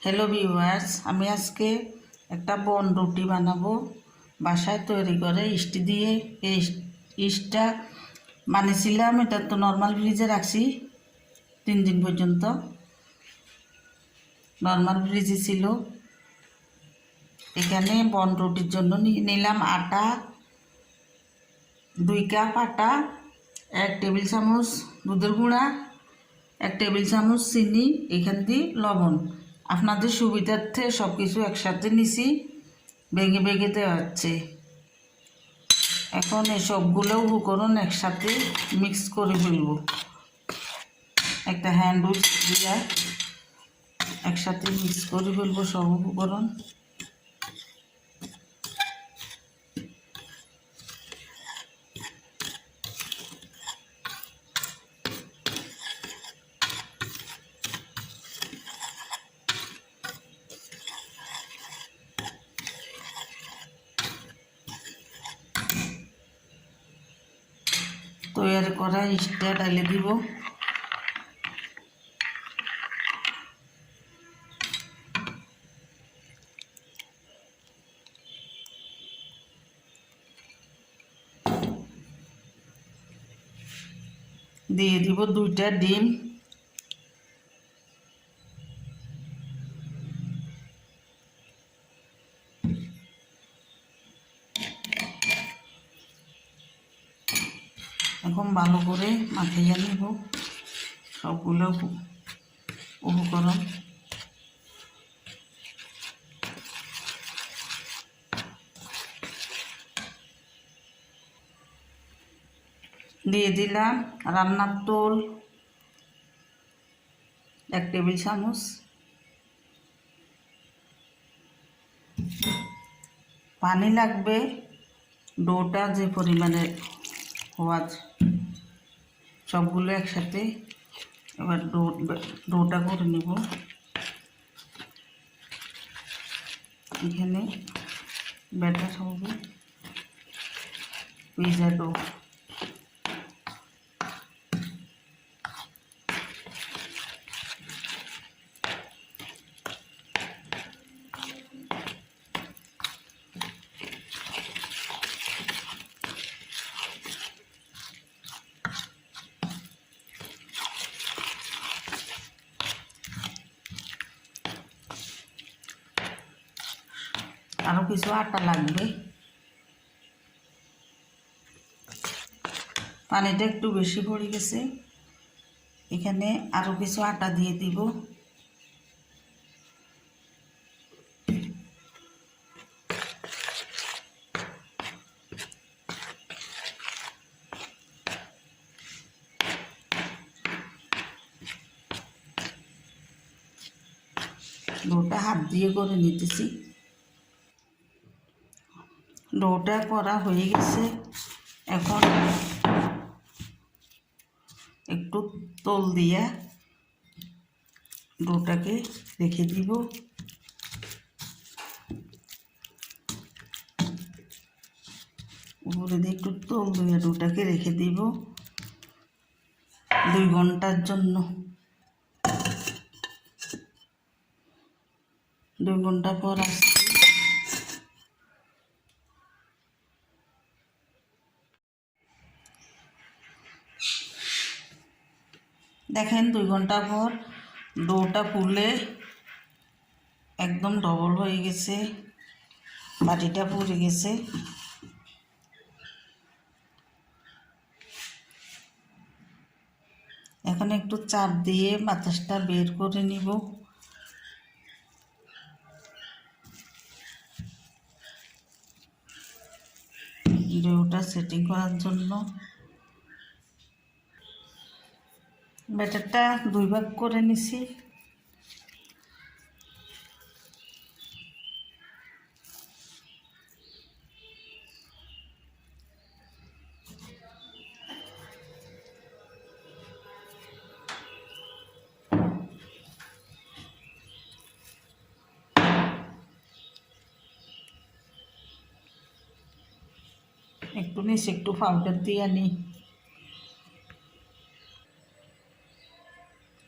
Hello viewers, আমি আজকে একটা বন রুটি বানাবো বাসায় তৈরি করে ইস্ট দিয়ে। এই ইস্টটা বানিয়েছিলাম, এটা তো নর্মাল ফ্রিজে রাখছি 3 দিন পর্যন্ত। নর্মাল ফ্রিজে ছিল। এখানে বন রুটির জন্য নিলাম আটা 2 কাপ আটা, 1 টেবিল চামচ দুধের গুঁড়া, 1 টেবিল চামচ চিনি, এখান দিয়ে লবণ। আপনাদের সুবিধার্থে সব কিছু একসাথে নিছি, ভেঙে ভেঙে দেওয়া হচ্ছে। এখন এই সবগুলো উপকরণ একসাথে মিক্স করে ফেলব। একটা হ্যান্ড উইচ দিয়ে একসাথে মিক্স করে ফেলব সব উপকরণ। তৈরি করা ইস্টটা ঢেলে দিব। দিয়ে দিব 2টা ডিম। এখন ভালো করে মাখিয়ে নেব সবগুলো উপকরণ। দিয়ে দিলাম রান্নার তেল 1 টেবিল চামচ, পানি লাগবে ডোটা যে পরিমাণে হওয়া, সবগুলো একসাথে এবার ডোটা করে নেব। এখানে ব্যাটার হবে পিৎজা ডো। আরও কিছু আটা লাগবে, পানিটা একটু বেশি পড়ে গেছে। এখানে আরও কিছু আটা দিয়ে দিব। ডোটা হাত দিয়ে করে নিতেছি। ডোটা করা হয়ে গেছে। এখন একটু তেল দিয়ে ডোটাকে রেখে দিব। উপরে দিয়ে একটু তেল দিয়ে ডোটাকে রেখে দিব 2 ঘন্টার জন্য। 2 ঘন্টা পর আসছি। দেখেন 2 ঘন্টা পর ডোটা ফুলে একদম ডবল হয়ে গেছে, বাটিটা পুড়ে গেছে। এখন একটু চাপ দিয়ে বাতাসটা বের করে নিব। ডোটা সেটিং করার জন্য ব্যাটারটা 2 ভাগ করে নিছি। একটু নিচে একটু পাউডার দিয়ে নিই।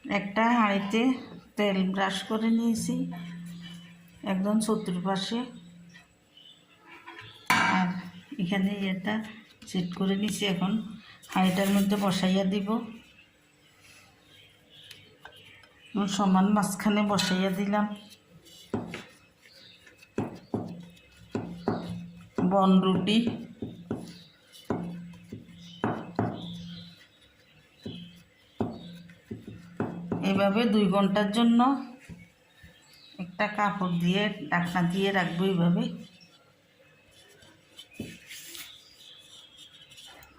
একটা হাঁড়িতে তেল ব্রাশ করে নিয়েছি একদম চতুর্পাশে। আর এখানে এটা সেট করে নিয়েছি। এখন হাঁড়িটার মধ্যে বসাইয়া দিব। সমান মাঝখানে বসাইয়া দিলাম বনরুটি। এইভাবে 2 ঘন্টার জন্য একটা কাপড় দিয়ে ঢাকনা দিয়ে রাখবো। এইভাবে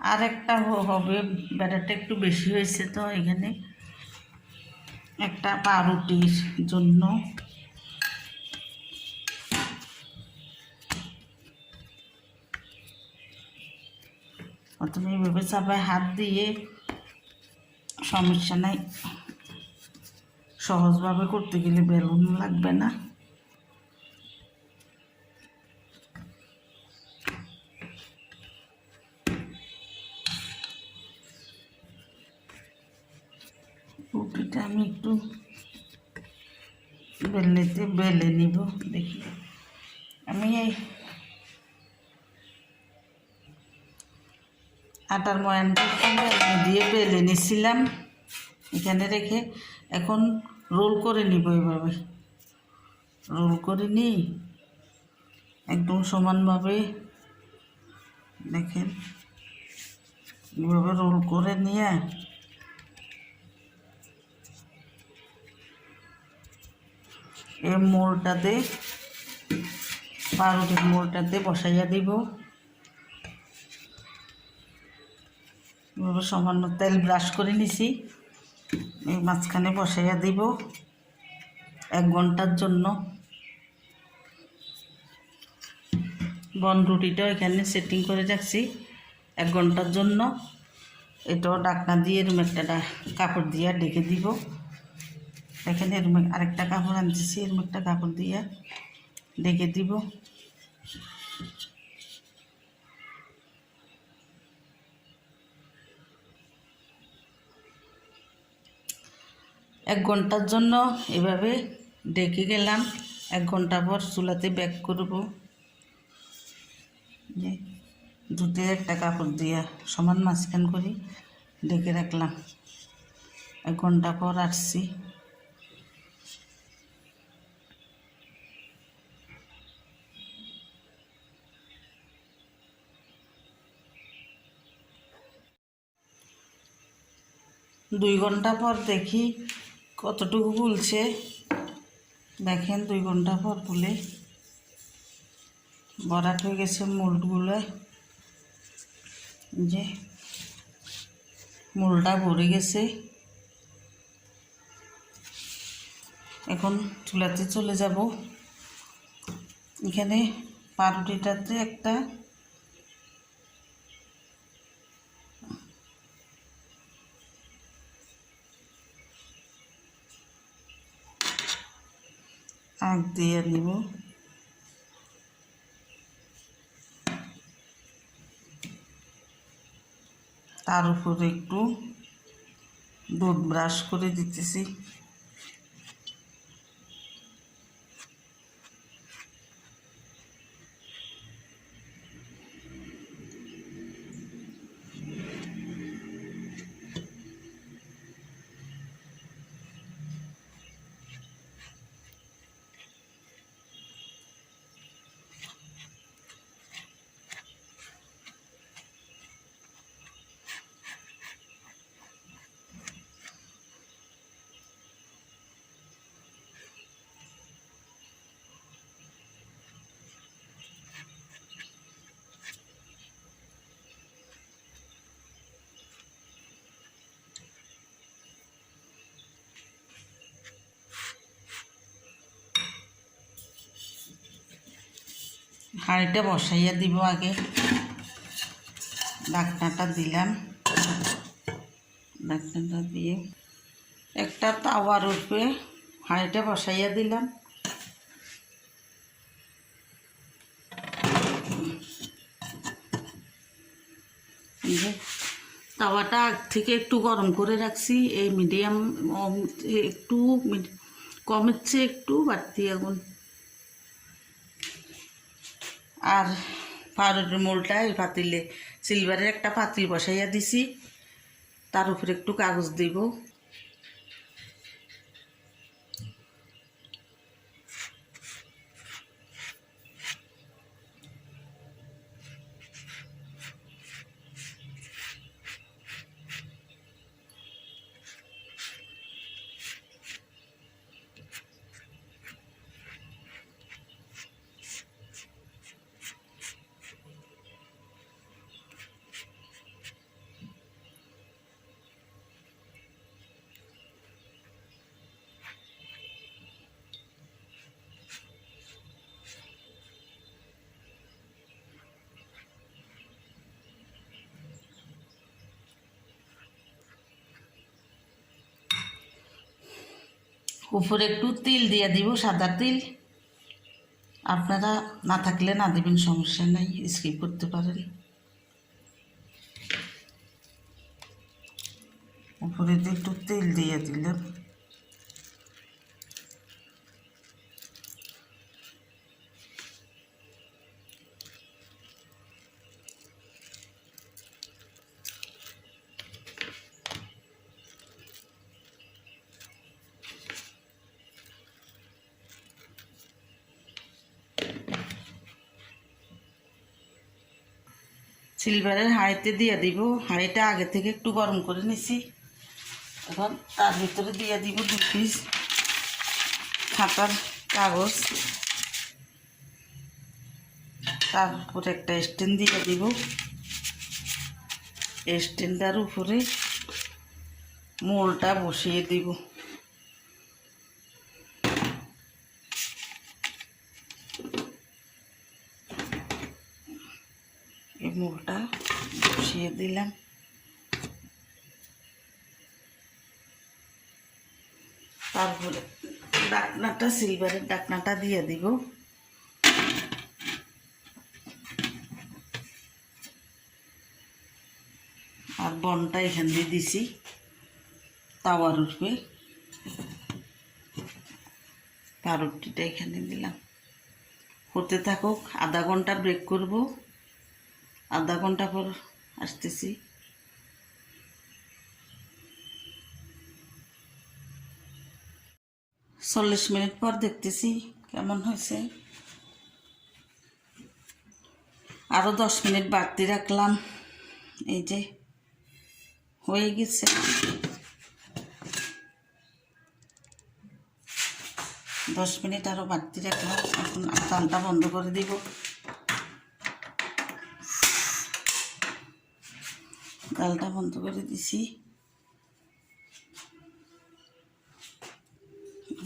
আর একটা হবে, ব্যাটারটা একটু বেশি হয়েছে, তো এখানে একটা পাউরুটির জন্য প্রথমে এইভাবে চাপায় হাত দিয়ে, সমস্যা নাই, সহজভাবে করতে গেলে বেলুন লাগবে না। রুটিটা আমি একটু বেলে নিব। দেখি, আমি এই আটার ময়ানটা দিয়ে বেলে নিয়েছিলাম এখানে রেখে। এখন রোল করে নিব। এইভাবে রোল করে নিই একদম সমানভাবে। দেখেন, এইভাবে রোল করে নিয়ে এই মোলটাতে, পাউরুটির মোলটাতে বসাইয়া দিব। এভাবে সামান্য তেল ব্রাশ করে নিছি, এই মাঝখানে বসাইয়া দিব 1 ঘন্টার জন্য। বনরুটিটাও এখানে সেটিং করে রাখছি 1 ঘন্টার জন্য। এটাও ঢাকনা দিয়ে এরকম একটা কাপড় দিয়ে ঢেকে দিব। এখানে এরকম আরেকটা কাপড় আনতেছি, এরকম একটা কাপড় দিয়ে ঢেকে দিব। এক ঘন্টার জন্য এভাবে ঢেকে গেলাম। 1 ঘন্টা পর চুলাতে ব্যাক করব। যে দুধে একটা কাপড় দিয়া সমান মাঝখান করে ঢেকে রাখলাম। 1 ঘন্টা পর আসছি। দুই ঘন্টা পর দেখি কতটুকু ফুলছে। দেখেন 2 ঘন্টা পর ফুলে ভরাট হয়ে গেছে মোল্ডগুলো। যে মোলটা ভরে গেছে। এখন চুলাতে চলে যাব। এখানে পাউরুটিটাতে একটা আগ দিয়ে নিব। তার উপরে একটু দুধ ব্রাশ করে দিতেছি। হাঁড়িটা বসাইয়া দিব। আগে ঢাকনাটা দিলাম। ঢাকনাটা দিয়ে একটা তাওয়ার উপরে হাঁড়িটা বসাইয়া দিলাম। তাওয়াটা আগ থেকে একটু গরম করে রাখছি। এই মিডিয়াম একটু কমেছে একটু, বাড়তি আগুন। আর পাউরুটির মোলটা এই পাতিলে, সিলভারের একটা পাতিল বসাইয়া দিছি, তার উপরে একটু কাগজ দিব। উপরে একটু তিল দিয়ে দিব, সাদা তিল। আপনারা না থাকলে না দেবেন, সমস্যা নাই, স্কিপ করতে পারেন। উপরে দিয়ে একটু তেল দিয়ে দিলাম। সিলভারের হাঁড়িতে দিয়ে দিব। হাঁড়িটা আগে থেকে একটু গরম করে নিছি। এখন তার ভিতরে দিয়ে দিব 2 পিস খাতার কাগজ। তারপরে একটা স্ট্যান্ড দিয়ে দিব। স্ট্যান্ডটার উপরে মোলটা বসিয়ে দিব। এই মোলটা বসিয়ে দিলাম। তারপরে ডাকনাটা, সিলভারের ডাকনাটা দিয়ে দিব। আর বনটা এখান দিয়ে দিছি তাওয়ার উঠবে। পাউরুটিটা এখানে দিলাম। হতে থাকুক, আধা ঘন্টা ব্রেক করব। আধা ঘন্টা পর আসতেছি। চল্লিশ মিনিট পর দেখতেছি কেমন হয়েছে। আরও 10 মিনিট বাড়তি রাখলাম। এই যে হয়ে গেছে। দশ মিনিট আরও বাড়তি রাখলাম। এখন জালটা বন্ধ করে দিব। জালটা বন্ধ করে দিছি।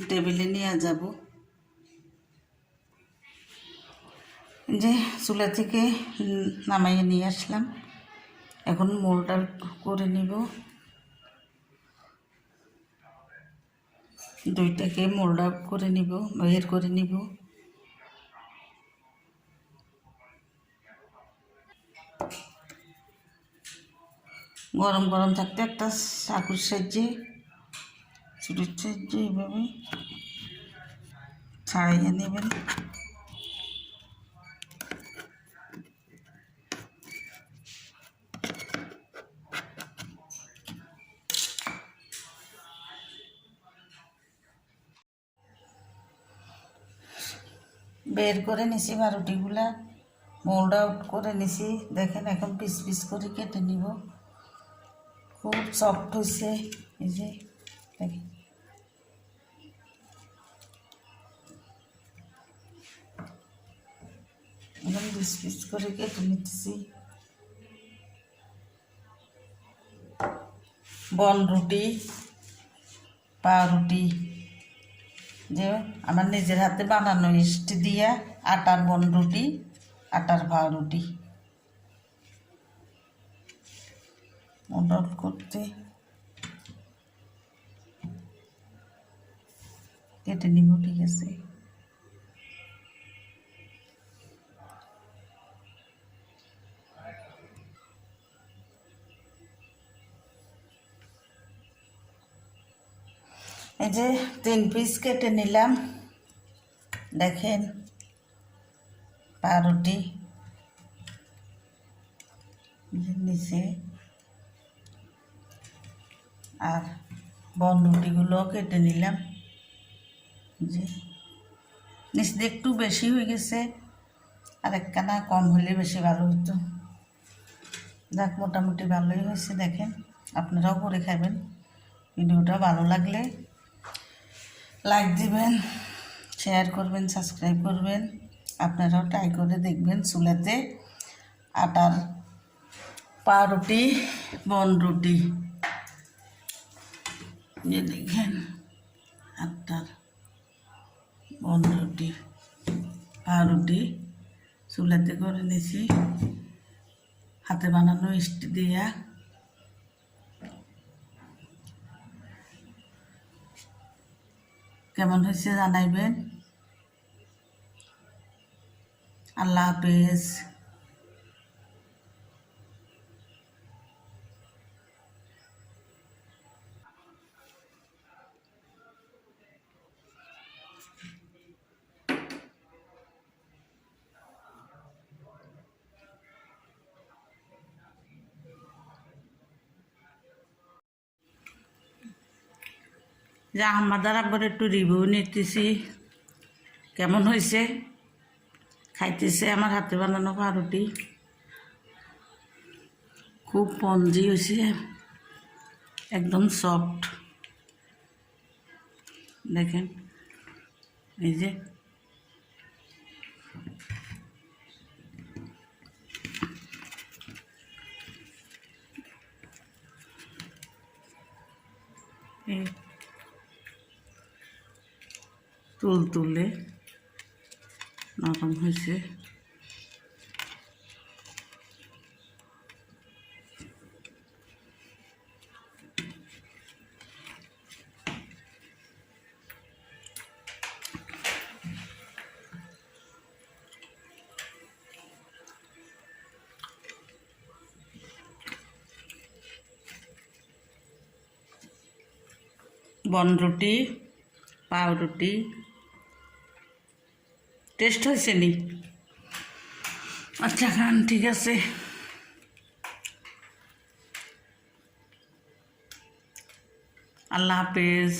টেবিলে নিয়ে যাব। যে চুলা থেকে নামাইয়ে নিয়ে আসলাম। এখন মোলটা করে নিব। দুইটাকে মোল্ড আউট করে নিব, বের করে নিব। গরম গরম থাকতে একটা চাকুর সাহায্যে, ছুরির সাহায্যে এইভাবে ছাড়াইয়ে নেবেন। বের করে নিছি পাউরুটিগুলা, মোল্ড আউট করে নিছি। দেখেন এখন পিস পিস করে কেটে নিব। খুব সফট হয়েছে। এই যে দেখেন, এখন পিস পিস করে কেটে নিতেছি। বন রুটি, পাউরুটি, যে আমার নিজের হাতে বানানো ইস্ট দিয়া আটার বন রুটি, আটার পাউরুটি। মোল্ড করতে কেটে নিব। ঠিক আছে, এই যে 3 পিস কেটে নিলাম, দেখেন পাউরুটি নিচে, আর বনরুটিগুলো কেটে নিলাম। যে নিচ দিয়ে একটু বেশি হয়ে গেছে, আর একখানা কম হলে বেশি ভালো হতো। যাক, মোটামুটি ভালোই হয়েছে। দেখেন, আপনারাও করে খাবেন। ভিডিওটা ভালো লাগলে লাইক দিবেন, শেয়ার করবেন, সাবস্ক্রাইব করবেন। আপনারাও ট্রাই করে দেখবেন চুলাতে আটার পাউরুটি, বনরুটি। দেখেন আটার বনরুটি, পাউরুটি চুলাতে করে নিয়েছি হাতে বানানো ইস্ট দিয়া। কেমন হয়েছে জানাইবেন। আল্লাহ হাফেজ। যে আমাদের আবার একটু রিভিউ নিতেছি, কেমন হয়েছে। খাইতেছে আমার হাতে বানানো পাউরুটি, খুব স্পঞ্জি হয়েছে, একদম সফট। দেখেন এই যে তুলে নরম হয়েছে। বনরুটি, পাউরুটি টেস্ট হয়েছে নি? আচ্ছা খান, ঠিক আছে। আল্লাহ হাফেজ।